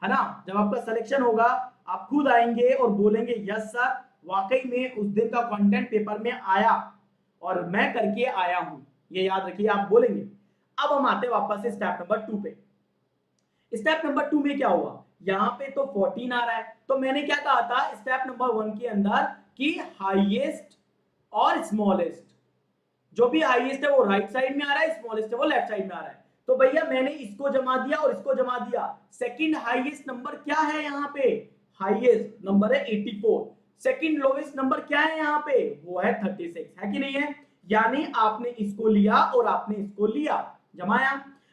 है ना? जब आपका सिलेक्शन होगा आप खुद आएंगे और बोलेंगे यस सर, वाकई में उस दिन का कंटेंट पेपर में आया और मैं करके आया हूं, ये याद रखिए, आप बोलेंगे। अब हम आते वापस से स्टेप नंबर 2 पे। स्टेप नंबर 2 में क्या हुआ? यहां पे तो 14 आ रहा है, तो मैंने क्या कहा था स्टेप नंबर 1 के अंदर कि हाईएस्ट और स्मॉलेस्ट, जो भी हाईएस्ट है वो राइट साइड में आ रहा है, स्मॉलेस्ट है वो लेफ्ट साइड में आ रहा है। तो भैया मैंने इसको जमा दिया और इसको जमा दिया। सेकंड हाईएस्ट नंबर क्या है यहाँ पे? हाईएस्ट नंबर है 84। सेकंड लोवेस्ट नंबर क्या है यहाँ पे? वो है 36, है कि नहीं है? यानी आपने इसको लिया और आपने इसको लिया, जमाया।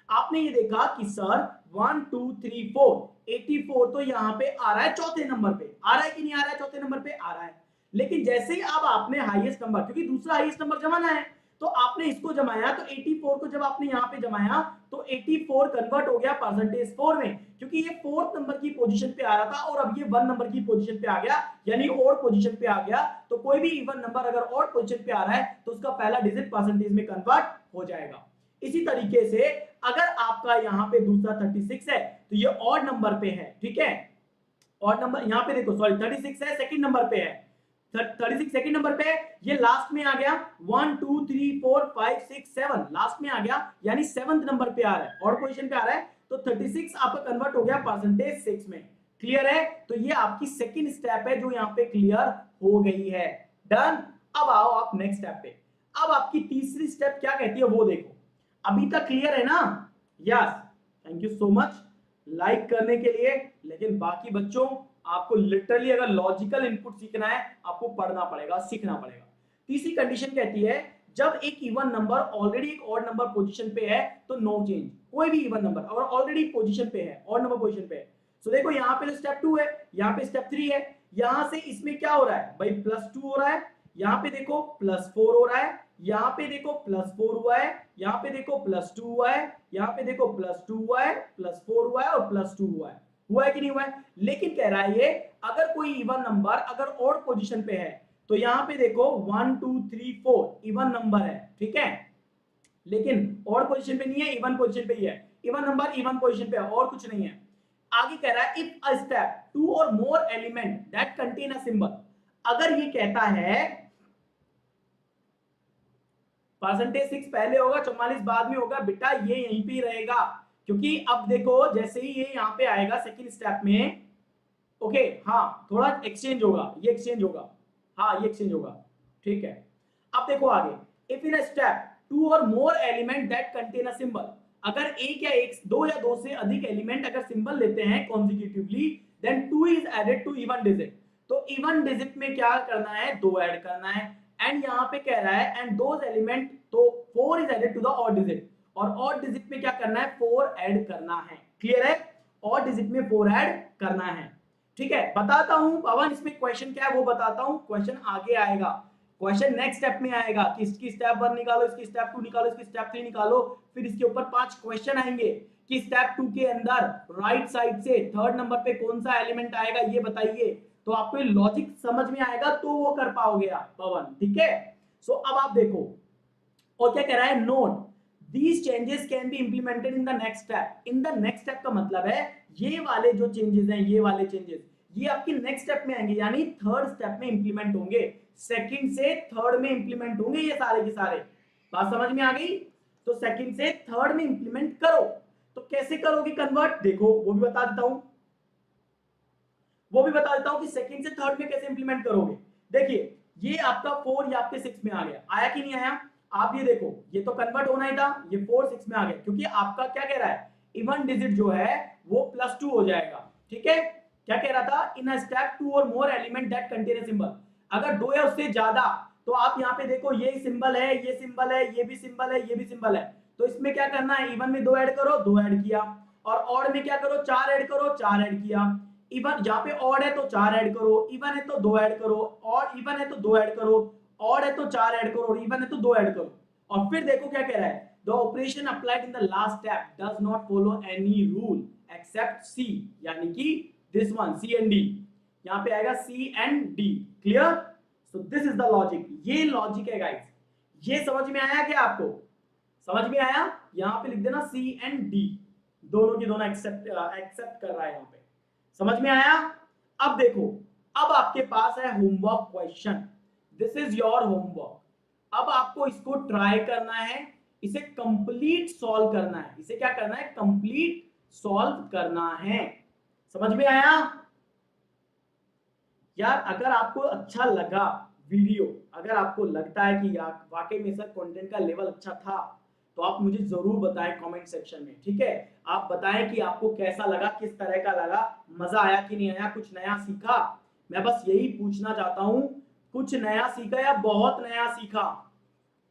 आपने ये देखा कि सर 1 2 3 4 84 तो यहाँ पे आ रहा है चौथे नंबर पे, आ रहा है कि नहीं आ रहा है? चौथे नंबर पे आ रहा है। लेकिन जैसे ही अब आपने हाईएस्ट नंबर, क्योंकि दूसरा हाईएस्ट नंबर जमाना है, तो आपने इसको जमाया, तो 84 को जब आपने यहाँ पे जमाया तो 84 कन्वर्ट हो गया परसेंटेज 4 में, क्योंकि ये 4th नंबर की पोजीशन पे आ रहा था और अब ये 1 नंबर की पोजीशन पे आ गया, यानी ऑड पोजीशन पे आ गया। तो कोई भी इवन नंबर अगर ऑड पोजीशन पे आ रहा है तो उसका पहला डिजिट परसेंटेज में कन्वर्ट हो जाएगा। इसी तरीके से अगर आपका यहाँ पे दूसरा 36 है तो ये ऑड नंबर पे है, ठीक है? ऑड नंबर यहाँ पे देखो, सॉरी 36 है, सेकंड नंबर पे है, 36 सेकंड नंबर पे, ये लास्ट में आ गया 1 2 3 4 5 6 7 लास्ट में आ गया, यानी 7th नंबर पे आ रहा है, ऑड पोजीशन पे आ रहा है, तो 36 आपका कन्वर्ट हो गया परसेंटेज 6 में। क्लियर है? तो ये आपकी सेकंड स्टेप है जो यहाँ पे क्लियर हो गई है। डन। अब आओ आप नेक्स्ट स्टेप पे। अब आपकी तीसरी स्टेप क्या कहती है वो देखो। अभी तक क्लियर है ना? Yes, thank you so much like करने के लिए। लेकिन बाकी बच्चों, आपको लिटरली अगर लॉजिकल इनपुट सीखना है आपको पढ़ना पड़ेगा, सीखना पड़ेगा। तीसरी कंडीशन कहती है जब एक इवन नंबर ऑलरेडी एक ऑड नंबर पोजीशन पे है तो नो चेंज। कोई भी इवन नंबर अगर ऑलरेडी पोजीशन पे है, ऑड नंबर पोजीशन पे है, तो देखो यहाँ पे स्टेप 2 है, यहाँ पे स्टेप 3 है, यहां से इसमें क्या हो रहा है भाई? +2 हो रहा है, यहाँ पे देखो +4 हो रहा है, यहाँ पे देखो +4 हुआ है, यहाँ पे देखो +2 हुआ है, यहाँ पे देखो +2 हुआ है, +4 हुआ है और +2 हुआ है कि नहीं हुआ है? लेकिन कह रहा है ये अगर कोई इवन नंबर अगर ऑड पोजीशन पे है तो यहाँ पे देखो 1 2 3 4 इवन नंबर है, ठीक है? लेकिन ऑड पोजीशन पे नहीं है, इवन पोजीशन पे ही है। इवन नंबर इवन पोजीशन पे है और कुछ नहीं है। आगे कह रहा है इफ अ स्टेप 2 और मोर element that contain a symbol, अगर ये कहता है परसेंटेज 6 पहले होगा 44 बाद में होगा, बेटा ये यहीं पे ही रहेगा, क्योंकि अब देखो जैसे ही ये यहाँ पे आएगा सेकंड स्टेप में, ओके, हाँ थोड़ा एक्सचेंज होगा, ये एक्सचेंज होगा, हाँ ये एक्सचेंज होगा, ठीक है? अब देखो आगे, इफ इन अ स्टेप 2 और मोर element that contain a symbol, अगर एक या एक, दो या दो से अधिक एलिमेंट अगर सिंबल लेते हैं consecutively, then 2 is added to even digit, तो इवन डिजिट में क्या करना है? 2 ऐड करना है। एंड यहाँ पे कह रहा है एंड दोज एलिमेंट, तो 4 is added to the odd digit, और ऑड डिजिट में क्या करना है? 4 ऐड करना है। क्लियर है? ऑड डिजिट में 4 ऐड करना है, ठीक है? बताता हूं पवन इसमें क्वेश्चन क्या है वो बताता हूं, क्वेश्चन आगे आएगा, क्वेश्चन नेक्स्ट स्टेप में आएगा कि इसकी स्टेप 1 निकालो, इसकी स्टेप 2 निकालो, इसकी स्टेप 3 निकालो, फिर इसके ऊपर 5 क्वेश्चन आएंगे कि स्टेप 2 के अंदर राइट साइड से 3rd नंबर पे कौन सा एलिमेंट आएगा ये बताइए। तो आपको ये लॉजिक समझ में आएगा तो वो कर पाओगे आप पवन, ठीक है? सो अब आप देखो, और क्या कह रहा है? Note These changes can be implemented in the next step. In the next step का मतलब है ये वाले जो चेंजेस हैं, ये वाले चेंजेस ये आपकी नेक्स्ट स्टेप में आएंगे, यानी थर्ड स्टेप में इंप्लीमेंट होंगे, सेकंड से थर्ड में इंप्लीमेंट होंगे ये सारे के सारे। बात समझ में आ गई? तो सेकंड से थर्ड में इंप्लीमेंट करो। तो कैसे करोगे कन्वर्ट, देखो वो भी बता देता हूं, कि सेकंड से थर्ड में कैसे इंप्लीमेंट करोगे। देखिए ये आपका 4 ये आपके 6 में आ गया, आया कि नहीं आया? आप ये देखो, ये तो कन्वर्ट होना ही था, ये 4 6 में आ गया, क्योंकि आपका क्या कह रहा है, इवन डिजिट जो है वो +2 हो जाएगा। ठीक है, क्या कह रहा था, इन अ स्टेप 2 और मोर element that contain a symbol. अगर 2 या उससे ज्यादा, तो आप यहाँ पे देखो ये सिंबल है, ये सिंबल है, ये भी सिंबल है, ये भी सिंबल है, तो इसमें क्या करना है, इवन में 2 ऐड करो, 2 ऐड किया, और ऑड में क्या करो, 4 ऐड करो, 4 ऐड किया। इवन जहां पे ऑड है तो 4 ऐड करो, इवन है तो 2 ऐड करो, और इवन है तो 2 ऐड करो, ऑड है तो 4 ऐड करो, और इवन है तो 2 ऐड करो। और फिर देखो क्या कह रहा है, the operation applied in the last step does not follow any rule except C, यानी कि this one C and D, यहां पे आएगा C and D. Clear? So this is the logic, ये लॉजिक है गाइस। ये समझ में आया क्या आपको? समझ में आया? यहां पे लिख देना सी एंड डी, दोनों की दोनों एक्सेप्ट कर रहा है यहां पे। समझ में आया? अब देखो, अब आपके पास है homework question, this is your homework. अब आपको इसको ट्राई करना है, इसे कंप्लीट सॉल्व करना है, इसे क्या करना है, कंप्लीट सॉल्व करना है। समझ में आया? यार अगर आपको अच्छा लगा वीडियो, अगर आपको लगता है कि यार वाकई में सर कंटेंट का लेवल अच्छा था, तो आप मुझे जरूर बताएं कमेंट सेक्शन में। ठीक है, आप बताएं कि आपको कैसा लगा, किस तरह का लगा, मजा आया कि नहीं आया, कुछ नया सीखा। मैं बस यही पूछना चाहता हूं, कुछ नया सीखा या बहुत नया सीखा?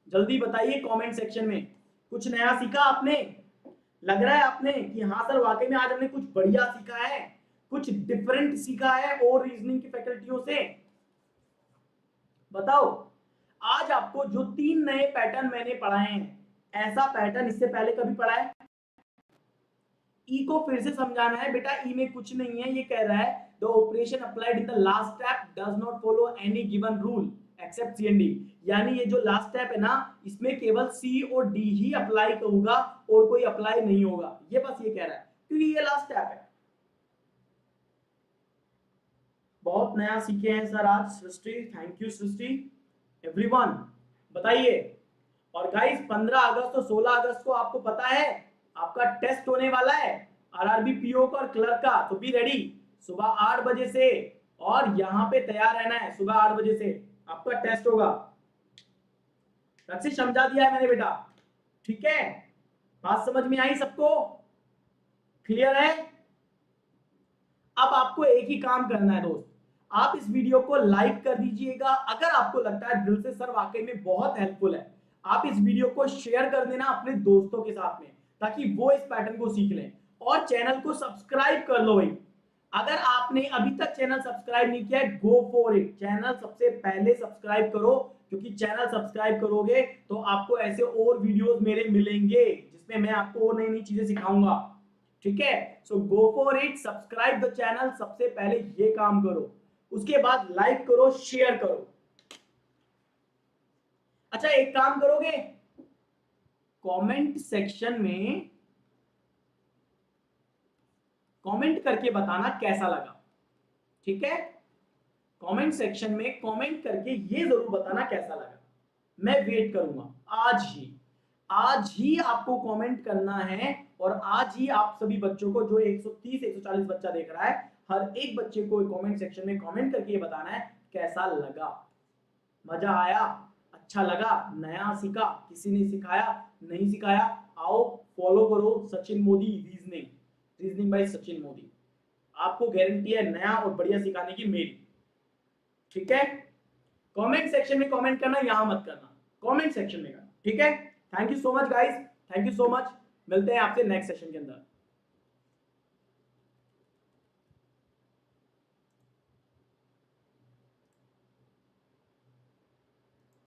जल्दी बताइए कमेंट सेक्शन में, कुछ नया सीखा आपने? लग रहा है आपने कि हाँ सर वाकई में आज हमने कुछ बढ़िया सीखा है, कुछ डिफरेंट सीखा है और रीजनिंग की फैकल्टियों से? बताओ। आज आपको जो 3 नए पैटर्न मैंने पढ़ाए हैं, ऐसा पैटर्न इससे पहले कभी पढ़ा है? ई को फिर से समझाना है बेटा, ई में कुछ नहीं है, ये कह रहा है the operation applied in the last step does not follow any given rule except C and D, यानी ये जो लास्ट स्टेप है ना, इसमें केवल सी और डी ही अप्लाई होगा और कोई अप्लाई नहीं होगा, ये बस ये कह रहा है, क्योंकि ये लास्ट स्टेप है। बहुत नया सीखे हैं सर आज सृष्टि, थैंक यू सृष्टि। एवरीवन बताइए। और गाइस 15 अगस्त और 16 अगस्त को आपको पता है आपका टेस्ट होने वाला है आरआरबी पीओ का और क्लर्क का, तो बी रेडी, सुबह 8 बजे से, और यहाँ पे तैयार रहना है, सुबह 8 बजे से आपका टेस्ट होगा। रक्षित समझा दिया है मैंने बेटा, ठीक है? बात समझ में आई सबको? क्लियर है? अब आपको एक ही काम करना है दोस्त, आप इस वीडियो को लाइक कर दीजिएगा अगर आपको लगता है दिल से सर वाकई में बहुत हेल्पफुल है। आप इस वीडियो को शेयर कर देना अपने दोस्तों के साथ में, ताकि वो इस पैटर्न को सीख लें, और चैनल को सब्सक्राइब कर लो भाई। अगर आपने अभी तक चैनल सब्सक्राइब नहीं किया है, गो फॉर इट, चैनल सबसे पहले सब्सक्राइब करो, क्योंकि चैनल सब्सक्राइब करोगे तो आपको ऐसे और वीडियोस मेरे मिलेंगे जिसमें मैं आपको और नई नई चीजें सिखाऊंगा। ठीक है, so go for it, subscribe the channel, सबसे पहले ये काम करो, उसके बाद लाइक करो, शेयर करो। अच्छा एक काम करोगे, कमेंट सेक्शन में कमेंट करके बताना कैसा लगा। ठीक है, कमेंट सेक्शन में कमेंट करके ये जरूर बताना कैसा लगा, मैं वेट करूंगा। आज ही आपको कमेंट करना है, और आज ही आप सभी बच्चों को, जो 130 140 बच्चा देख रहा है, हर एक बच्चे को कमेंट सेक्शन में कमेंट करके बताना है कैसा लगा, मजा आया, अच्छा लगा, नया सीखा, किसी ने सिखाया, नहीं सिखाया। आओ फॉलो करो सचिन मोदी रीजनिंग बाय सचिन मोदी, आपको गारंटी है नया और बढ़िया सिखाने की मेरी। ठीक है, कमेंट सेक्शन में कमेंट करना, यहां मत करना, कमेंट सेक्शन में करना। ठीक है, thank you so much guys, thank you so much, मिलते हैं आपसे नेक्स्ट सेशन के अंदर।